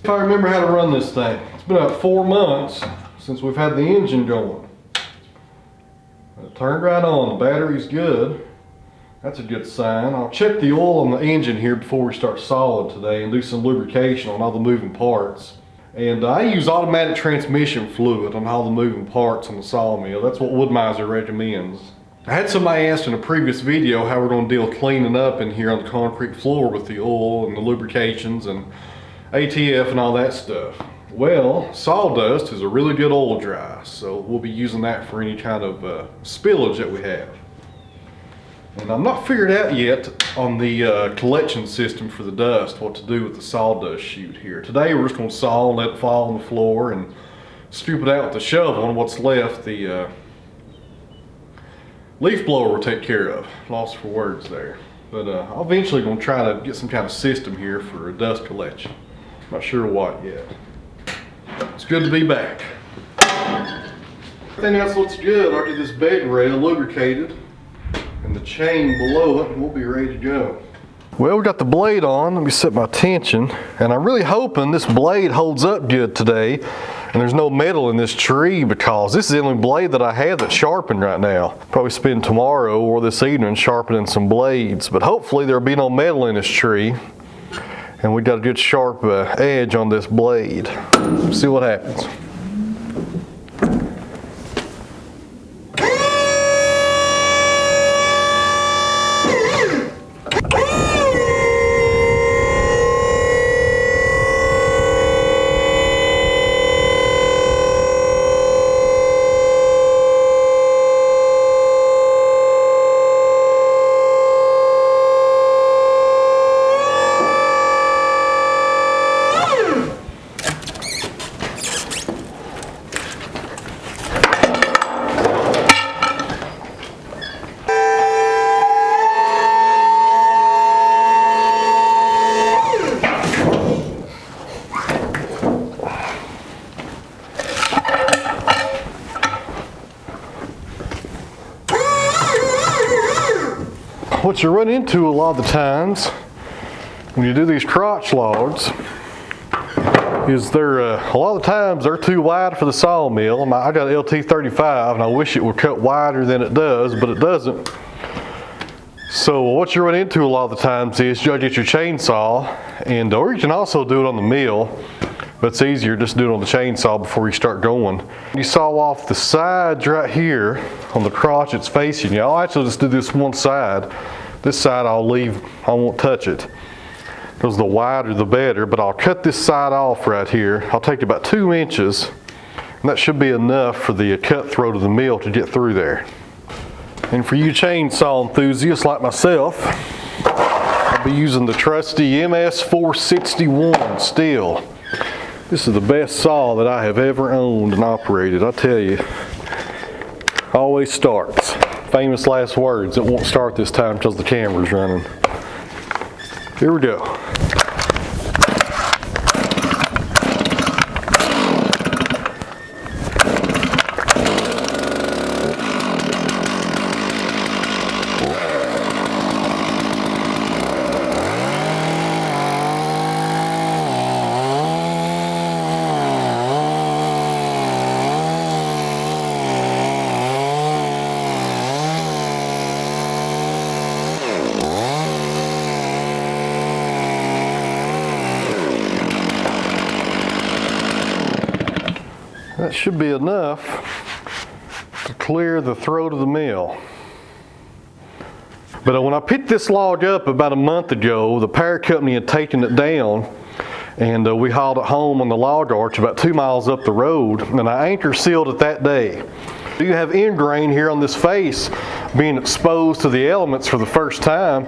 If I remember how to run this thing. It's been about 4 months since we've had the engine going. It turned right on, the battery's good. That's a good sign. I'll check the oil on the engine here before we start solid today and do some lubrication on all the moving parts. And I use automatic transmission fluid on all the moving parts on the sawmill. That's what Wood-Mizer recommends. I had somebody ask in a previous video how we're going to deal with cleaning up in here on the concrete floor with the oil and the lubrications and ATF and all that stuff. Well, sawdust is a really good oil dry, so we'll be using that for any kind of spillage that we have. And I'm not figured out yet on the collection system for the dust, what to do with the sawdust chute here. Today we're just going to saw and let it fall on the floor and scoop it out with the shovel, and what's left the leaf blower will take care of. Lost for words there. But I'm eventually going to try to get some kind of system here for dust collection. Not sure what yet. It's good to be back. Everything else looks good. I'll get this bed rail lubricated and the chain below it, and we'll be ready to go. Well, we got the blade on. Let me set my tension. And I'm really hoping this blade holds up good today and there's no metal in this tree, because this is the only blade that I have that's sharpened right now. Probably spend tomorrow or this evening sharpening some blades, but hopefully there'll be no metal in this tree and we got a good sharp edge on this blade. See what happens. What you run into a lot of the times when you do these crotch logs is a lot of the times they're too wide for the sawmill. I got an LT35 and I wish it would cut wider than it does, but it doesn't. So what you run into a lot of the times is you gotta get your chainsaw, or you can also do it on the mill, but it's easier just to do it on the chainsaw before you start going. You saw off the sides right here on the crotch it's facing you. I'll actually just do this one side. This side I'll leave, I won't touch it, because the wider the better, but I'll cut this side off right here. I'll take about 2 inches, and that should be enough for the cut throat of the mill to get through there. And for you chainsaw enthusiasts like myself, I'll be using the trusty MS461 steel. This is the best saw that I have ever owned and operated. I tell you, always starts. Famous last words. It won't start this time because the camera's running. Here we go. That should be enough to clear the throat of the mill. But when I picked this log up about a month ago, the power company had taken it down, and we hauled it home on the log arch about 2 miles up the road, and I anchor sealed it that day. You have end grain here on this face being exposed to the elements for the first time,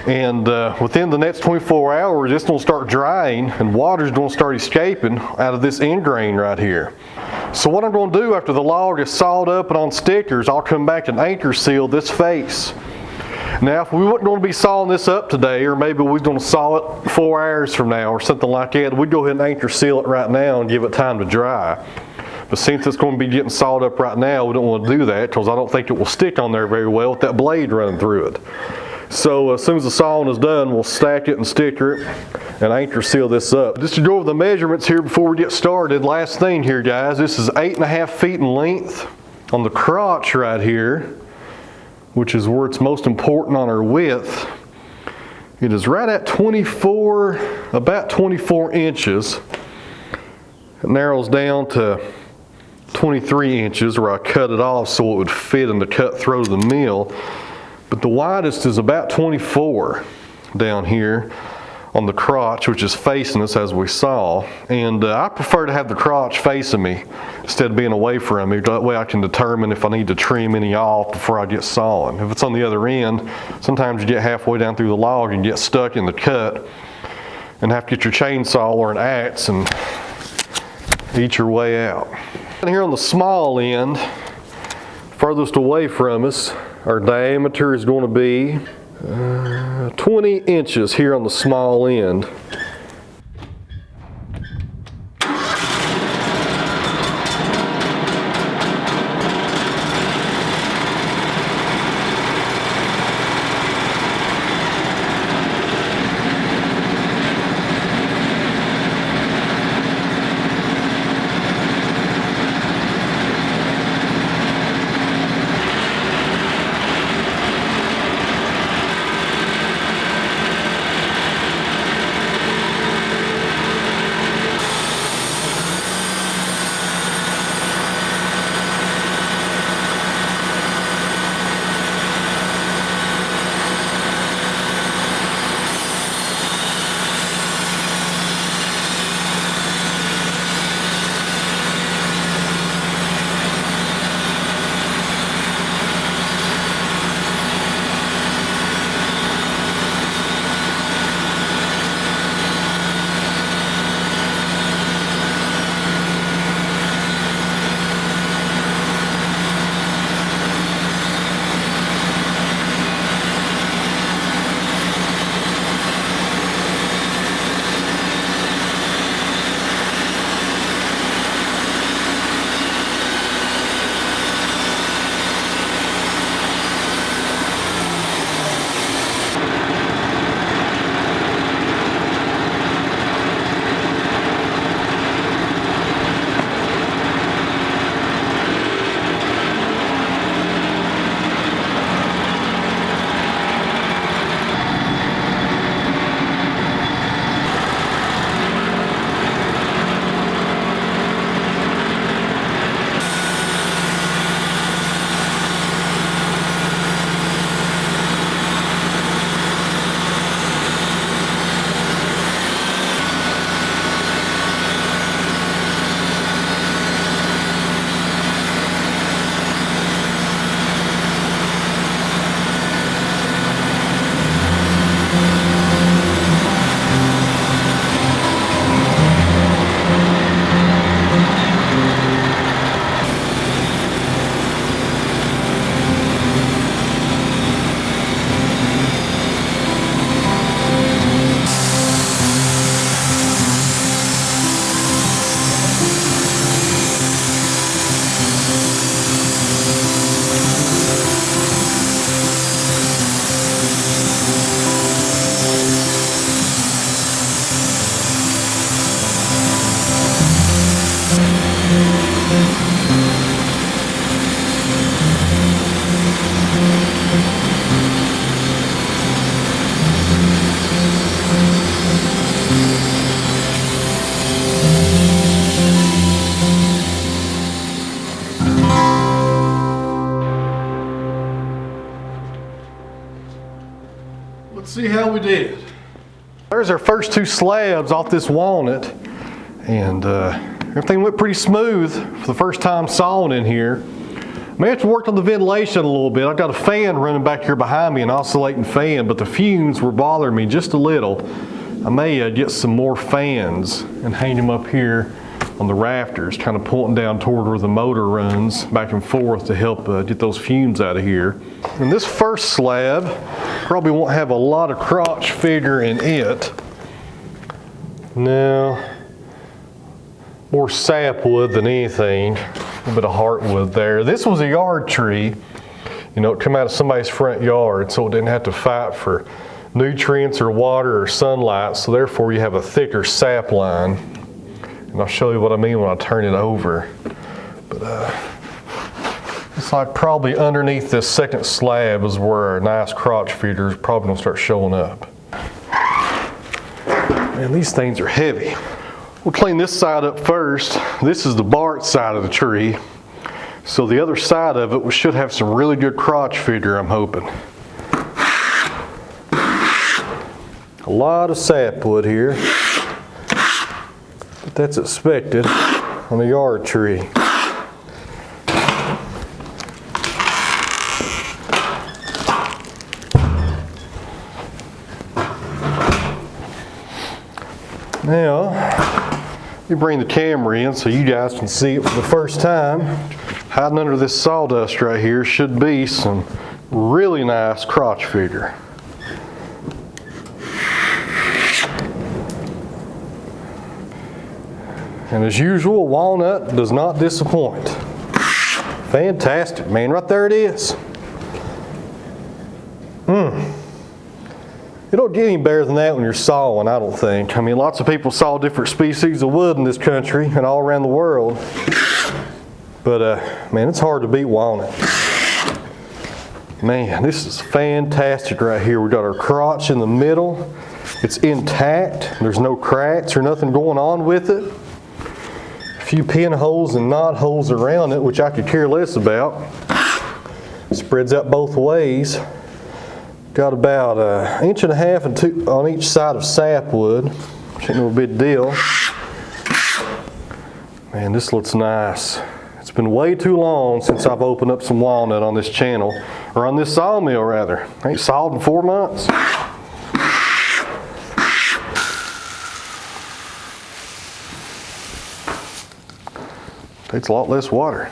and within the next 24 hours it's going to start drying and water's going to start escaping out of this end grain right here. So what I'm going to do after the log is sawed up and on stickers, I'll come back and anchor seal this face. Now if we weren't going to be sawing this up today, or maybe we're going to saw it 4 hours from now or something like that, we'd go ahead and anchor seal it right now and give it time to dry. But since it's going to be getting sawed up right now, we don't want to do that because I don't think it will stick on there very well with that blade running through it. So as soon as the sawing is done, we'll stack it and sticker it, and Anchorseal this up. Just to go over the measurements here before we get started, last thing here guys, this is 8.5 feet in length on the crotch right here, which is where it's most important on our width. It is right at about 24 inches. It narrows down to 23 inches where I cut it off so it would fit in the cut throat of the mill. But the widest is about 24 down here on the crotch, which is facing us as we saw. And I prefer to have the crotch facing me instead of being away from me. That way I can determine if I need to trim any off before I get sawing. If it's on the other end, sometimes you get halfway down through the log and get stuck in the cut and have to get your chainsaw or an axe and eat your way out. And here on the small end, furthest away from us, our diameter is going to be 20 inches here on the small end. Let's see how we did. There's our first two slabs off this walnut, and everything went pretty smooth for the first time sawing in here. May have to work on the ventilation a little bit. I've got a fan running back here behind me, an oscillating fan, but the fumes were bothering me just a little. I may get some more fans and hang them up here on the rafters, kind of pointing down toward where the motor runs back and forth to help get those fumes out of here. And this first slab probably won't have a lot of crotch figure in it. No, more sapwood than anything. A little bit of heartwood there. This was a yard tree. You know, it came out of somebody's front yard, so it didn't have to fight for nutrients or water or sunlight, so therefore you have a thicker sap line. And I'll show you what I mean when I turn it over. But it's like probably underneath this second slab is where our nice crotch feeder is probably gonna start showing up. Man, these things are heavy. We'll clean this side up first. This is the bark side of the tree. So the other side of it, we should have some really good crotch feeder, I'm hoping. A lot of sapwood here, but that's expected on a yard tree. Now, you bring the camera in so you guys can see it for the first time. Hiding under this sawdust right here should be some really nice crotch feeder. And as usual, Walnut does not disappoint. Fantastic, man, right there it is. You don't get any better than that when you're sawing, I don't think. I mean, lots of people saw different species of wood in this country and all around the world. But, man, it's hard to beat walnut. Man, this is fantastic right here. We got our crotch in the middle. It's intact. There's no cracks or nothing going on with it. A few pinholes and knot holes around it, which I could care less about. Spreads out both ways. Got about 1.5 inches and 2 on each side of sapwood, which ain't no big deal. Man, this looks nice. It's been way too long since I've opened up some walnut on this channel, or on this sawmill rather. I ain't sawed in 4 months. Takes a lot less water.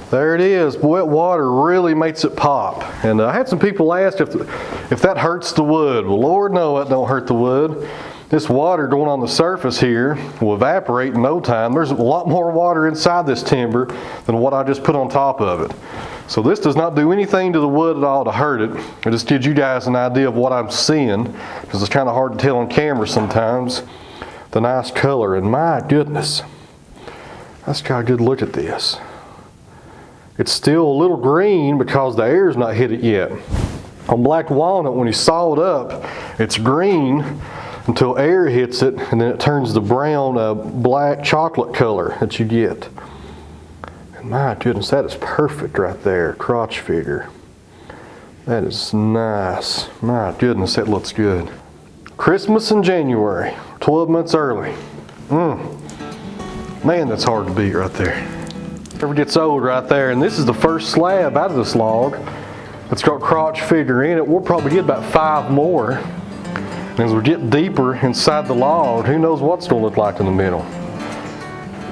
There it is. Wet water really makes it pop. And I had some people ask if that hurts the wood. Well, Lord, no, it don't hurt the wood. This water going on the surface here will evaporate in no time. There's a lot more water inside this timber than what I just put on top of it. So this does not do anything to the wood at all to hurt it. It just gives you guys an idea of what I'm seeing, because it's kind of hard to tell on camera sometimes. The nice color, and my goodness, let's get a good look at this. It's still a little green because the air's not hit it yet. On black walnut, when you saw it up, it's green until air hits it, and then it turns the brown, black chocolate color that you get. And my goodness, that is perfect right there, crotch feeder. That is nice. My goodness, that looks good. Christmas in January, 12 months early. Man, that's hard to beat right there. Never gets old right there, and this is the first slab out of this log. It's got crotch feeder in it. We'll probably get about 5 more. And as we get deeper inside the log, who knows what's going to look like in the middle.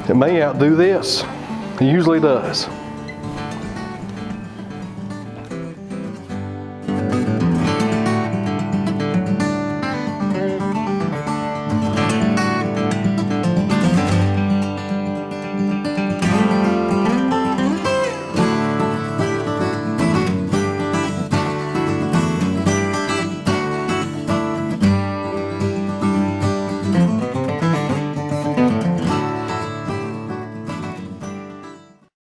It may outdo this. It usually does.